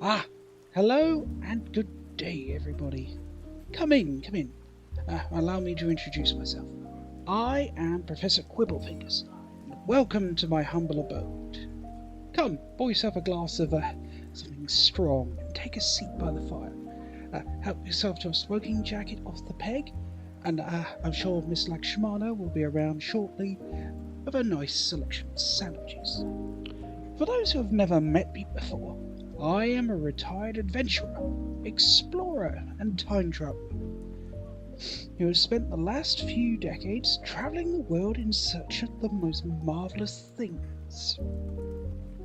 Ah, hello and good day, everybody. Come in, come in. Allow me to introduce myself. I am Professor Quibblefingers. Welcome to my humble abode. Come, pour yourself a glass of something strong and take a seat by the fire. Help yourself to a smoking jacket off the peg, and I'm sure Miss Lakshmana will be around shortly with a nice selection of sandwiches. For those who have never met me before, I am a retired adventurer, explorer, and time traveler who has spent the last few decades travelling the world in search of the most marvellous things.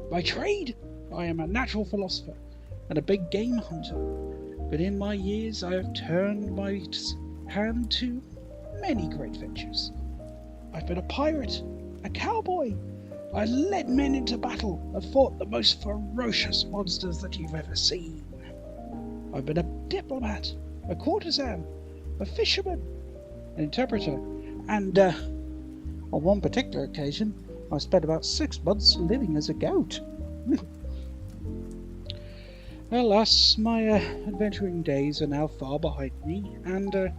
By trade, I am a natural philosopher and a big game hunter, but in my years I have turned my hand to many great ventures. I've been a pirate, a cowboy. I led men into battle and fought the most ferocious monsters that you've ever seen. I've been a diplomat, a courtesan, a fisherman, an interpreter, and on one particular occasion I spent about 6 months living as a goat. Alas, my adventuring days are now far behind me, and her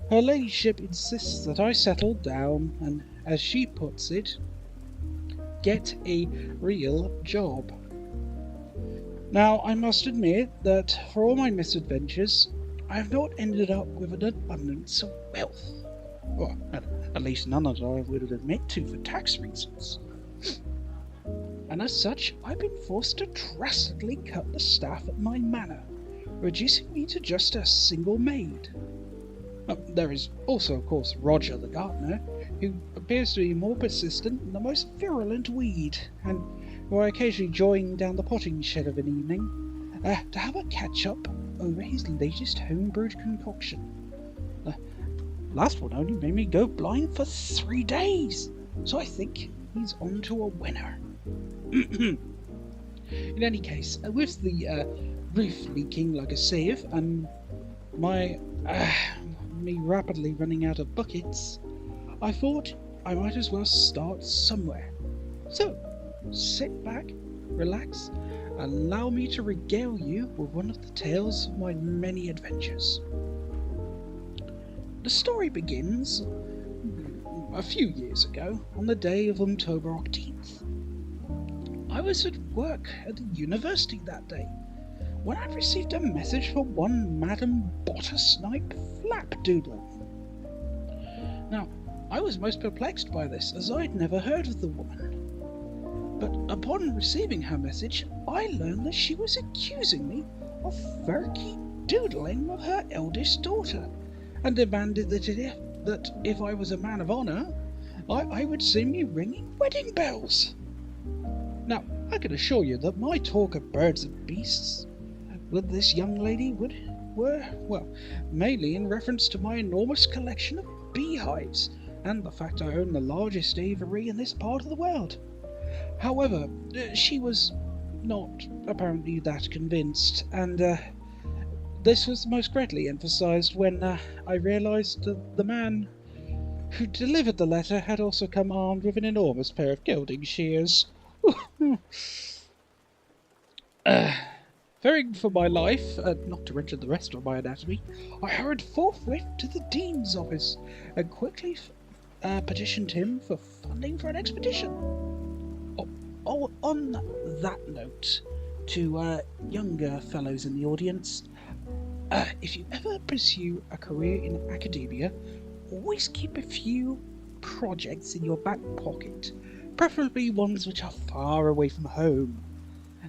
ladyship insists that I settle down and, as she puts it, get a real job. Now, I must admit that for all my misadventures, I have not ended up with an abundance of wealth. Well, at least none that I would admit to for tax reasons. And as such, I've been forced to drastically cut the staff at my manor, reducing me to just a single maid. There is also, of course, Roger the gardener, who appears to be more persistent than the most virulent weed, and who I occasionally join down the potting shed of an evening to have a catch-up over his latest homebrewed concoction. Last one only made me go blind for 3 days, so I think he's on to a winner. In any case, with the roof leaking like a sieve and me rapidly running out of buckets, I thought I might as well start somewhere. So, sit back, relax, and allow me to regale you with one of the tales of my many adventures. The story begins a few years ago on the day of October 18th. I was at work at the university that day when I received a message from one Madam Bottersnipe Flapdoodle. Now, I was most perplexed by this, as I had never heard of the woman. But upon receiving her message, I learned that she was accusing me of furky doodling with her eldest daughter, and demanded that if I was a man of honour, I would soon be ringing wedding bells. Now, I can assure you that my talk of birds and beasts with this young lady were mainly in reference to my enormous collection of beehives and the fact I own the largest aviary in this part of the world. However, she was not apparently that convinced, and this was most greatly emphasised when I realised that the man who delivered the letter had also come armed with an enormous pair of gelding shears. Fearing for my life, not to mention the rest of my anatomy, I hurried forthwith to the Dean's office and quickly petitioned him for funding for an expedition. On that note, to younger fellows in the audience, if you ever pursue a career in academia, always keep a few projects in your back pocket, preferably ones which are far away from home.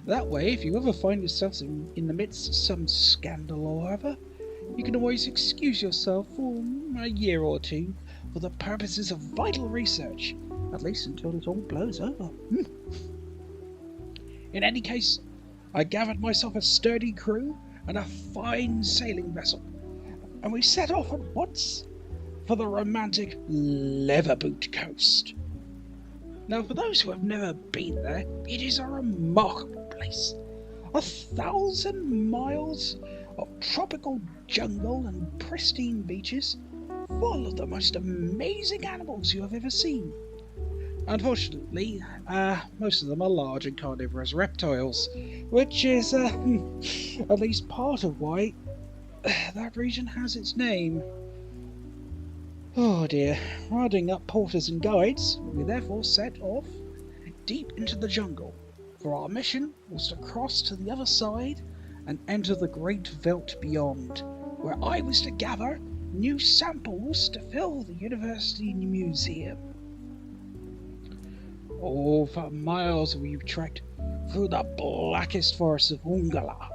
That way, if you ever find yourself in the midst of some scandal or other, you can always excuse yourself for a year or two for the purposes of vital research, at least until it all blows over. In any case, I gathered myself a sturdy crew and a fine sailing vessel, and we set off at once for the romantic Leatherboot Coast. Now, for those who have never been there, it is a remarkable place. 1,000 miles of tropical jungle and pristine beaches, full of the most amazing animals you have ever seen. Unfortunately, most of them are large and carnivorous reptiles, which is at least part of why that region has its name. Oh dear. Riding up porters and guides, we therefore set off deep into the jungle, for our mission was to cross to the other side and enter the great veldt beyond, where I was to gather new samples to fill the university museum. Oh, for miles we trekked through the blackest forests of Ungala,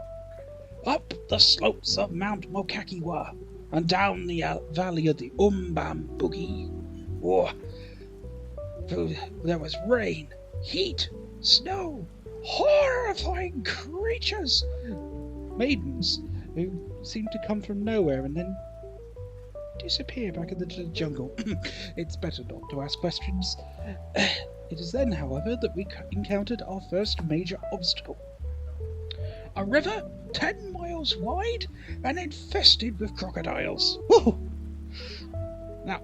up the slopes of Mount Mokakiwa, and down the valley of the Boogie. Oh, there was rain, heat, snow, horrifying creatures, maidens who seemed to come from nowhere and then disappear back into the jungle. It's better not to ask questions. It is then, however, that we encountered our first major obstacle. A river 10 miles wide and infested with crocodiles. Woo! Now,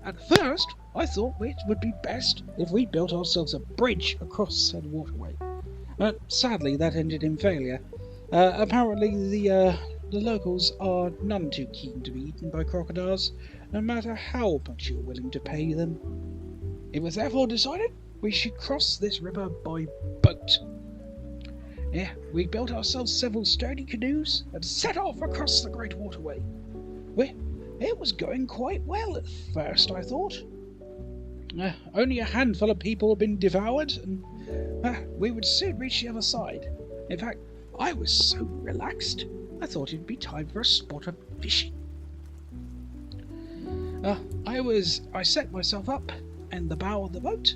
at first, I thought it would be best if we built ourselves a bridge across said waterway. Sadly, that ended in failure. Apparently, the locals are none too keen to be eaten by crocodiles, no matter how much you're willing to pay them. It was therefore decided we should cross this river by boat. Yeah, we built ourselves several sturdy canoes and set off across the great waterway. It was going quite well at first, I thought. Only a handful of people had been devoured, and we would soon reach the other side. In fact, I was so relaxed, I thought it'd be time for a spot of fishing. I set myself up in the bow of the boat,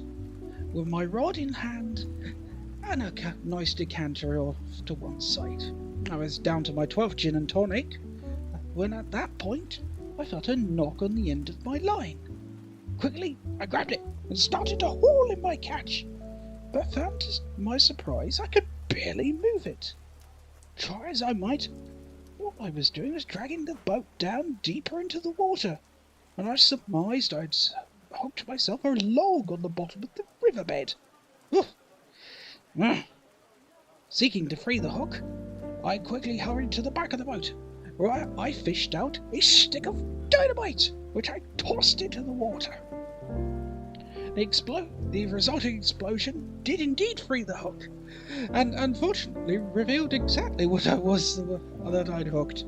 with my rod in hand, and a nice decanter off to one side. I was down to my 12th gin and tonic, when at that point, I felt a knock on the end of my line. Quickly, I grabbed it and started to haul in my catch, but found to my surprise I could barely move it. Try as I might, what I was doing was dragging the boat down deeper into the water, and I surmised I'd hooked myself a log on the bottom of the riverbed. Seeking to free the hook, I quickly hurried to the back of the boat, where I fished out a stick of dynamite, which I tossed into the water. The resulting explosion did indeed free the hook, and unfortunately revealed exactly what I was that I'd hooked.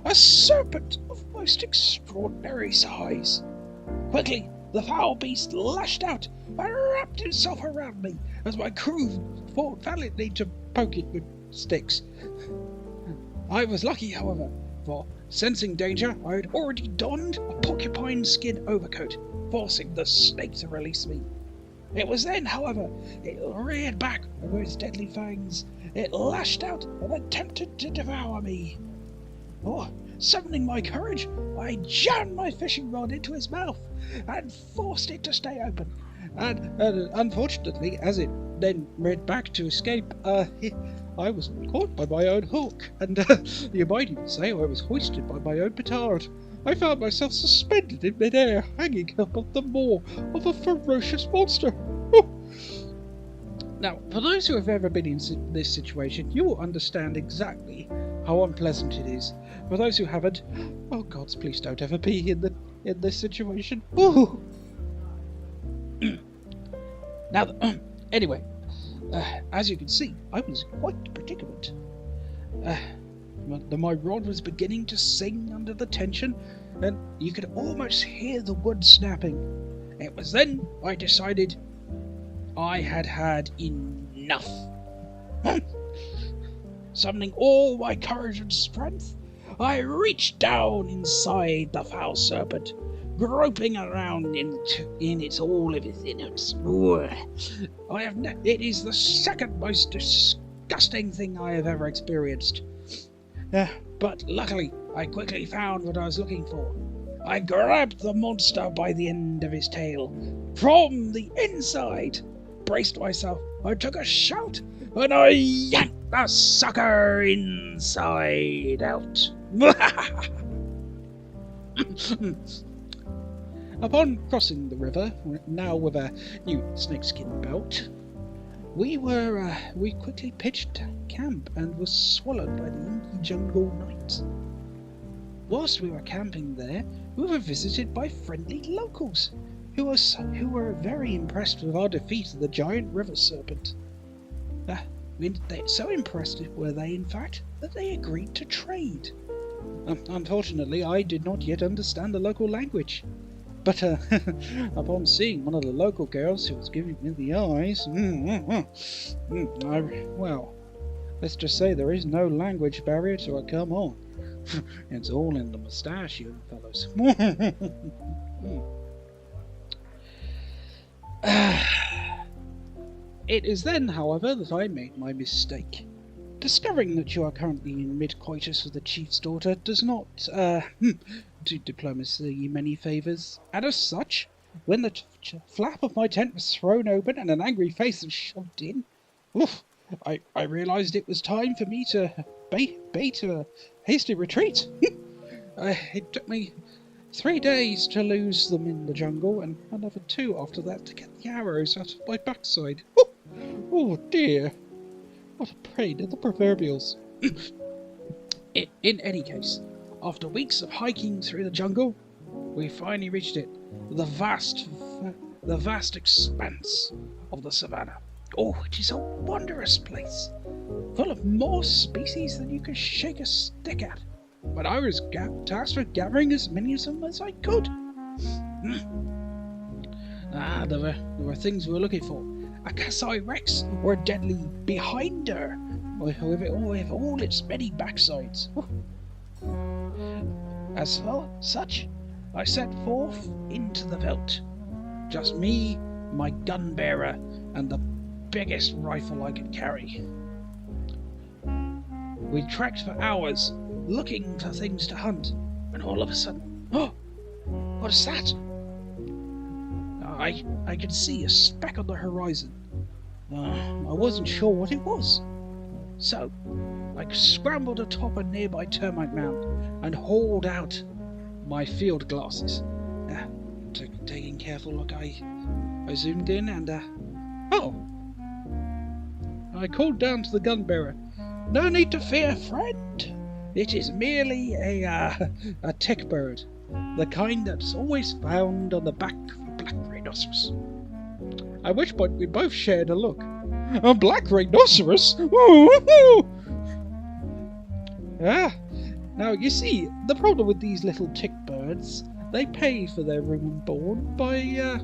A serpent of most extraordinary size. Quickly, the foul beast lashed out and wrapped himself around me as my crew fought valiantly to poke it with sticks. I was lucky, however, for, sensing danger, I had already donned a porcupine skin overcoat, forcing the snake to release me. It was then, however, it reared back with its deadly fangs. It lashed out and attempted to devour me. Summoning my courage, I jammed my fishing rod into its mouth and forced it to stay open. And unfortunately, as it then reared back to escape, I was caught by my own hook, and you might even say I was hoisted by my own petard. I found myself suspended in midair, hanging above the maw of a ferocious monster. Now, for those who have ever been in this situation, you will understand exactly how unpleasant it is. For those who haven't, oh gods, please don't ever be in this situation. Now, anyway, as you can see, I was in quite a predicament. My rod was beginning to sing under the tension, and you could almost hear the wood snapping. It was then I decided I had had enough. Summoning all my courage and strength, I reached down inside the foul serpent, groping around in its all of its innards. It is the second most disgusting thing I have ever experienced. But luckily, I quickly found what I was looking for. I grabbed the monster by the end of his tail from the inside, braced myself, I took a shout, and I yanked the sucker inside out. Upon crossing the river, now with a new snakeskin belt, we quickly pitched camp and were swallowed by the inky jungle night. Whilst we were camping there, we were visited by friendly locals who were very impressed with our defeat of the giant river serpent. So impressed were they, in fact, that they agreed to trade. Unfortunately, I did not yet understand the local language, but upon seeing one of the local girls who was giving me the eyes, well, let's just say there is no language barrier to it. Come on. It's all in the moustache, you fellows. It is then, however, that I made my mistake. Discovering that you are currently in mid-coitus with the chief's daughter does not do diplomacy many favours, and as such, when the flap of my tent was thrown open and an angry face was shoved in, I realised it was time for me to bait a hasty retreat. It took me 3 days to lose them in the jungle, and another 2 after that to get the arrows out of my backside. Oh dear, what a pain in the proverbials. In any case, after weeks of hiking through the jungle, we finally reached it, the vast expanse of the savannah. Oh, it is a wondrous place, full of more species than you could shake a stick at. But I was tasked with gathering as many of them as I could. There were things we were looking for. A Kasai Rex or a deadly behinder, with all its many backsides. As for such, I set forth into the veldt. Just me, my gun bearer, and the biggest rifle I could carry. We trekked for hours, looking for things to hunt, and all of a sudden, what is that? I could see a speck on the horizon. I wasn't sure what it was. So, I scrambled atop a nearby termite mound and hauled out my field glasses. Taking careful look, I zoomed in and, I called down to the gun bearer. No need to fear, friend. It is merely a tick bird, the kind that's always found on the back of a black rhinoceros. At which point we both shared a look. A black rhinoceros? Now you see, the problem with these little tick birds, they pay for their room and board by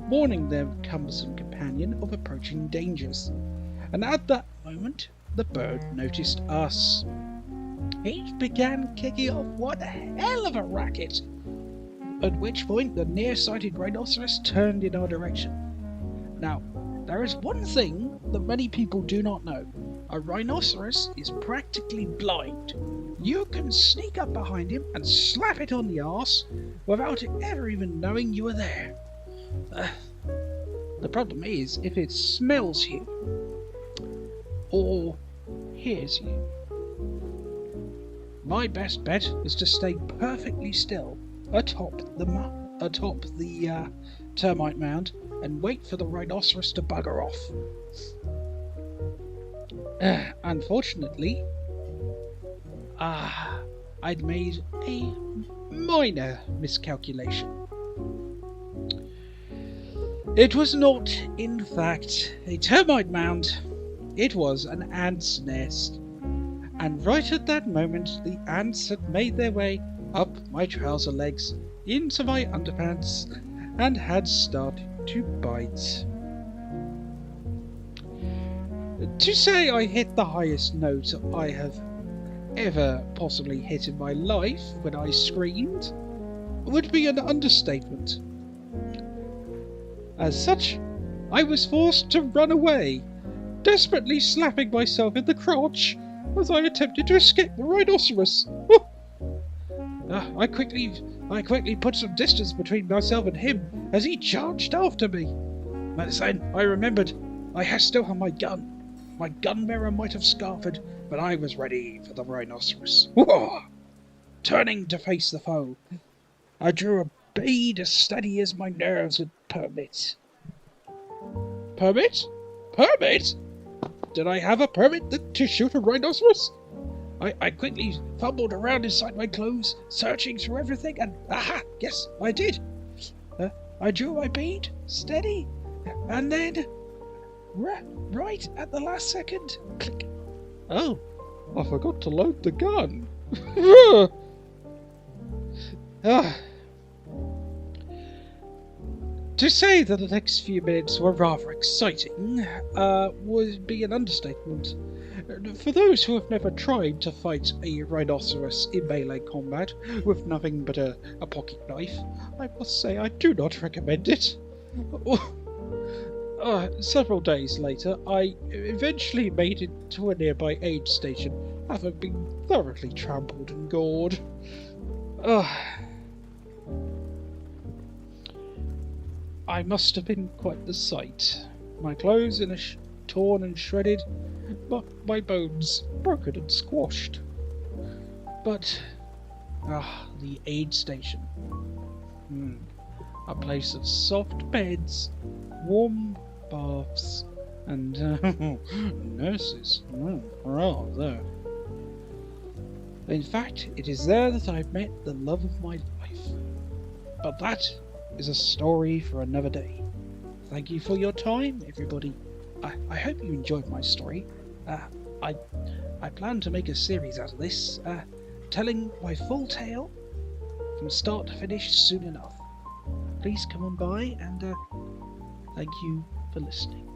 warning their cumbersome companion of approaching dangers. And at that moment, the bird noticed us. It began kicking off one hell of a racket, at which point the nearsighted rhinoceros turned in our direction. Now, there is one thing that many people do not know. A rhinoceros is practically blind. You can sneak up behind him and slap it on the arse without it ever even knowing you are there. The problem is if it smells you or hears you. My best bet is to stay perfectly still atop the termite mound and wait for the rhinoceros to bugger off. Unfortunately, I'd made a minor miscalculation. It was not, in fact, a termite mound. It was an ant's nest. And right at that moment, the ants had made their way up my trouser legs into my underpants and had started to bite. To say I hit the highest note I have ever possibly hit in my life when I screamed would be an understatement. As such, I was forced to run away, desperately slapping myself in the crotch as I attempted to escape the rhinoceros. I quickly put some distance between myself and him as he charged after me. But then I remembered I still had my gun. My gun bearer might have scarfed, but I was ready for the rhinoceros. Turning to face the foe, I drew a speed as steady as my nerves would permit. Permit? Permit? Did I have a permit to shoot a rhinoceros? I quickly fumbled around inside my clothes, searching through everything, and aha! Yes, I did. I drew my bead, steady, and then, right at the last second, click. Oh, I forgot to load the gun. To say that the next few minutes were rather exciting would be an understatement. For those who have never tried to fight a rhinoceros in melee combat with nothing but a pocket knife, I must say I do not recommend it. Several days later, I eventually made it to a nearby aid station, having been thoroughly trampled and gored. I must have been quite the sight. My clothes torn and shredded, but my bones broken and squashed. But, the aid station. A place of soft beds, warm baths, and nurses. There. In fact, it is there that I met the love of my life. But that is a story for another day. Thank you for your time, everybody. I hope you enjoyed my story. I plan to make a series out of this, telling my full tale from start to finish soon enough. Please come on by, and thank you for listening.